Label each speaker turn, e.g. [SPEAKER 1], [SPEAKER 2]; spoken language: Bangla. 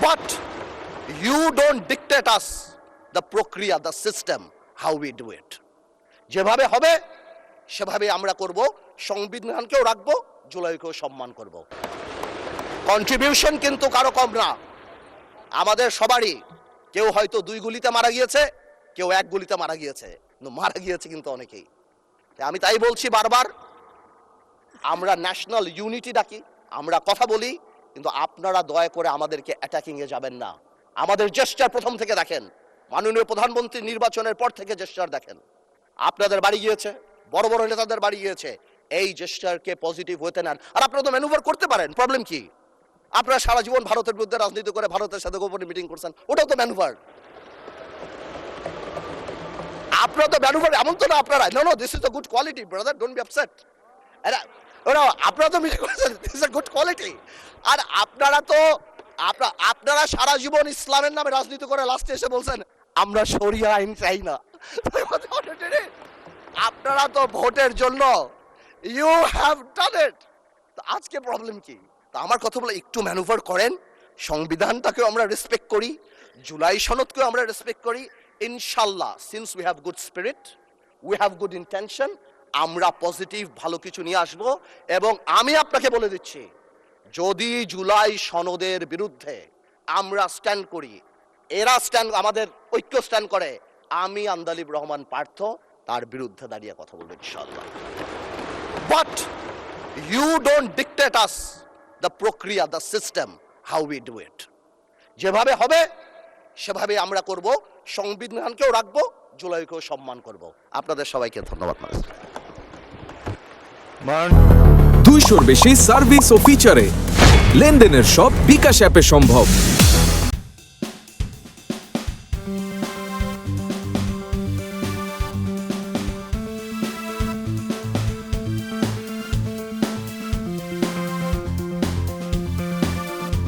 [SPEAKER 1] But you don't dictate us the প্রক্রিয়া, the system, how we do it. যেভাবে হবে সেভাবে আমরা করব, সংবিধানকেও রাখবো, জুলাইকেও সম্মান করব। কন্ট্রিবিউশন কিন্তু কারো কম না, আমাদের সবারই। কেউ হয়তো 2 গুলিতে মারা গিয়েছে, কেউ 1 গুলিতে মারা গিয়েছে, কিন্তু মারা গিয়েছে কিন্তু অনেকেই। আমি তাই বলছি বারবার, আমরা ন্যাশনাল ইউনিটি ডাকি, আমরা কথা বলি, কিন্তু আপনারা দয়া করে আমাদেরকে অ্যাটাকিংয়ে যাবেন না। আমাদের জেস্টার প্রথম থেকে দেখেন, মাননীয় প্রধানমন্ত্রী নির্বাচনের পর থেকে জেস্টার দেখেন। আপনাদের বাড়ি গিয়েছে, বড় বড় নেতাদের বাড়ি গিয়েছে, এই জেস্টারকে পজিটিভ হতে নেন। আর আপনারা তো ম্যানুভার করতে পারেন, প্রবলেম কি? আপনারা সারা জীবন ভারতের বিরুদ্ধে রাজনীতি করে ভারতের সাথে গোপনে মিটিং করছেন, ওটাও তো ম্যানুভার। আপনারা তো ম্যানুভার, এমন তো না আপনারা, no this is a good quality brother, don't be upset. আপনারা তো মিটিং করেছেন, this is a good quality. আর আপনারা সারা জীবন ইসলামের নামে রাজনীতি করে লাস্টে এসে বলছেন আমরা শরিয়া আইন চাই না। আপনারা তো ভোটের জন্য ইউ হ্যাভ ডান ইট। আজকে প্রবলেম কি? তা আমার কথা বলে একটু ম্যানুভার করেন, সংবিধানটাকেও আমরা রেসপেক্ট করি, জুলাই সনদকেও আমরা রেসপেক্ট করি। ইনশাল্লাহ, since we have good spirit, we have good intention, আমরা পজিটিভ ভালো কিছু নিয়ে আসব। এবং আমি আপনাকে বলে দিচ্ছি, যদি জুলাই সনদের বিরুদ্ধে আমরা স্ট্যান্ড করি, এরা স্ট্যান্ড, আমাদের ঐক্য স্ট্যান্ড করে, আমি আন্দালিব রহমান পার্থ তার বিরুদ্ধে দাঁড়িয়ে কথা বলবো ইনশাআল্লাহ। But you don't dictate us the প্রক্রিয়া, the system, how we do it. যেভাবে হবে সেভাবে আমরা করব, সংবিধানকেও রাখবো, জুলাইকেও সম্মান করব। আপনাদের সবাইকে ধন্যবাদ।
[SPEAKER 2] 200-র বেশি সার্ভিস ও ফিচারে লেনদেনের সব বিকাশ অ্যাপে সম্ভব।